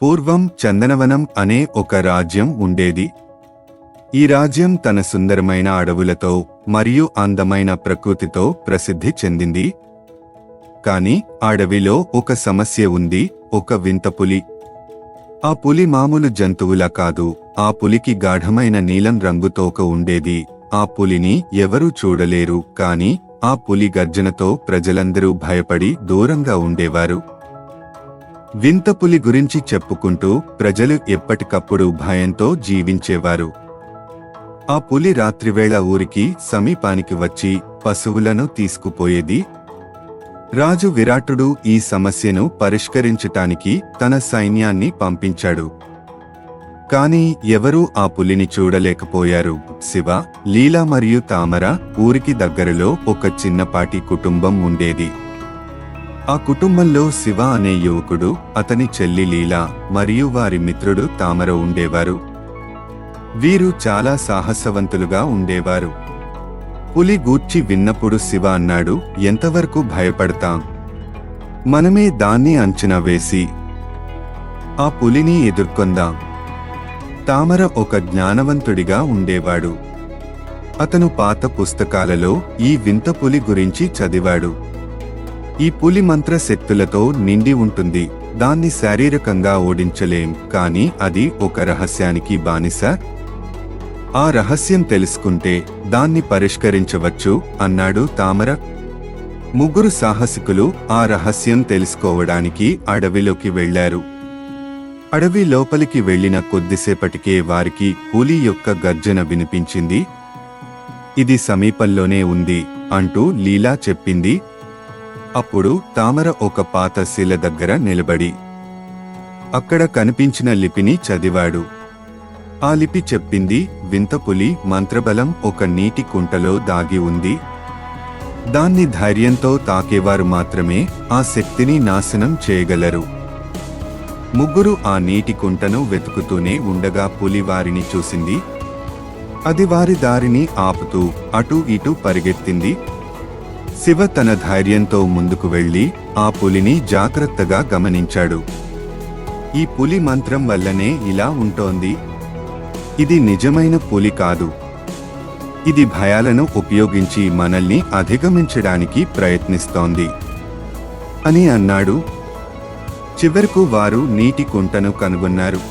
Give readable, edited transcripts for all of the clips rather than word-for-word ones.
పూర్వం చందనవనం అనే ఒక రాజ్యం ఉండేది. ఈ రాజ్యం తన సుందరమైన అడవులతో మరియు అందమైన ప్రకృతితో ప్రసిద్ధి చెందింది. కాని అడవిలో ఒక సమస్య ఉంది, ఒక వింత పులి. ఆ పులి మామూలు జంతువులా కాదు. ఆ పులికి గాఢమైన నీలం రంగు తోక ఉండేది. ఆ పులిని ఎవరూ చూడలేరు, కాని ఆ పులి గర్జనతో ప్రజలందరూ భయపడి దూరంగా ఉండేవారు. వింత పులి గురించి చెప్పుకుంటూ ప్రజలు ఎప్పటికప్పుడు భయంతో జీవించేవారు. ఆ పులి రాత్రివేళ ఊరికి సమీపానికి వచ్చి పశువులను తీసుకుపోయేది. రాజు విరాటుడు ఈ సమస్యను పరిష్కరించటానికి తన సైన్యాన్ని పంపించాడు. కాని ఎవరూ ఆ పులిని చూడలేకపోయారు. శివ, లీల మరియు తామర ఊరికి దగ్గరలో ఒక చిన్నపాటి కుటుంబం ఉండేది. ఆ కుటుంబంలో శివ అనే యువకుడు, అతని చెల్లి లీల మరియు వారి మిత్రుడు తామర ఉండేవారు. వీరు చాలా సాహసవంతులుగా ఉండేవారు. పులి గూర్చి విన్నప్పుడు శివ అన్నాడు, ఎంతవరకు భయపడతాం? మనమే దాన్ని అంచనా వేసి ఆ పులిని ఎదుర్కొందాం. తామర ఒక జ్ఞానవంతుడిగా ఉండేవాడు. అతను పాత పుస్తకాలలో ఈ వింత పులి గురించి చదివాడు. ఈ పులి మంత్ర శక్తులతో నిండి ఉంటుంది. దాన్ని శారీరకంగా ఓడించలేం, కాని అది ఒక రహస్యానికి బానిస. ఆ రహస్యం తెలుసుకుంటే దాన్ని పరిష్కరించవచ్చు అన్నాడు తామర. ముగ్గురు సాహసికులు ఆ రహస్యం తెలుసుకోవడానికి అడవిలోకి వెళ్లారు. అడవి లోపలికి వెళ్లిన కొద్దిసేపటికే వారికి పులి యొక్క గర్జన వినిపించింది. ఇది సమీపంలోనే ఉంది అంటూ లీలా చెప్పింది. అప్పుడు తామర ఒక పాత శిల దగ్గర నిలబడి అక్కడ కనిపించిన లిపిని చదివాడు. ఆ లిపి చెప్పింది, వింత పులి మంత్రబలం ఒక నీటి కుంటలో దాగి ఉంది. దాన్ని ధైర్యంతో తాకేవారు మాత్రమే ఆ శక్తిని నాశనం చేయగలరు. ముగ్గురు ఆ నీటి కుంటను వెతుకుతూనే ఉండగా పులి వారిని చూసింది. అది వారి దారిని ఆపుతూ అటూ ఇటూ పరిగెత్తింది. శివ తన ధైర్యంతో ముందుకు వెళ్లి ఆ పులిని జాగ్రత్తగా గమనించాడు. ఈ పులి మంత్రం వల్లనే ఇలా ఉంటోంది. ఇది నిజమైన పులి కాదు. ఇది భయాలను ఉపయోగించి మనల్ని అధిగమించడానికి ప్రయత్నిస్తోంది అని అన్నాడు. చివరకు వారు నీటి కుంటను కనుగొన్నారు.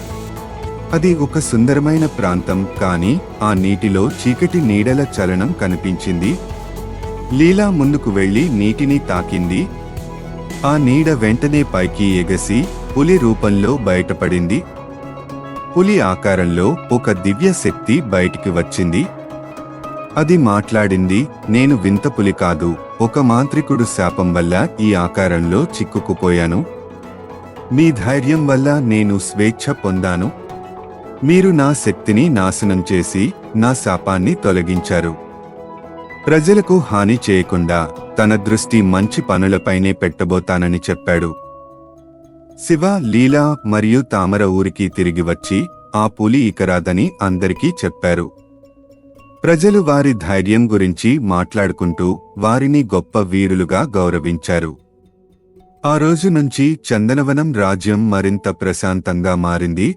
అది ఒక సుందరమైన ప్రాంతం, కాని ఆ నీటిలో చీకటి నీడల చలనం కనిపించింది. లీలా ముందుకు వెళ్లి నీటిని తాకింది. ఆ నీడ వెంటనే పైకి ఎగసి పులి రూపంలో బయటపడింది. పులి ఆకారంలో ఒక దివ్య శక్తి బయటికి వచ్చింది. అది మాట్లాడింది, నేను వింత పులి కాదు, ఒక మాంత్రికుడు శాపం వల్ల ఈ ఆకారంలో చిక్కుకుపోయాను. మీ ధైర్యం వల్ల నేను స్వేచ్ఛ పొందాను. మీరు నా శక్తిని నాశనం చేసి నా శాపాన్ని తొలగించారు. ప్రజలకు హాని చేయకుండా తన దృష్టి మంచి పనులపైనే పెట్టబోతానని చెప్పాడు. శివ, లీల మరియు తామర ఊరికి తిరిగి వచ్చి ఆ పులి ఇక రాదని అందరికీ చెప్పారు. ప్రజలు వారి ధైర్యం గురించి మాట్లాడుకుంటూ వారిని గొప్ప వీరులుగా గౌరవించారు. ఆ రోజు నుంచి చందనవనం రాజ్యం మరింత ప్రశాంతంగా మారింది.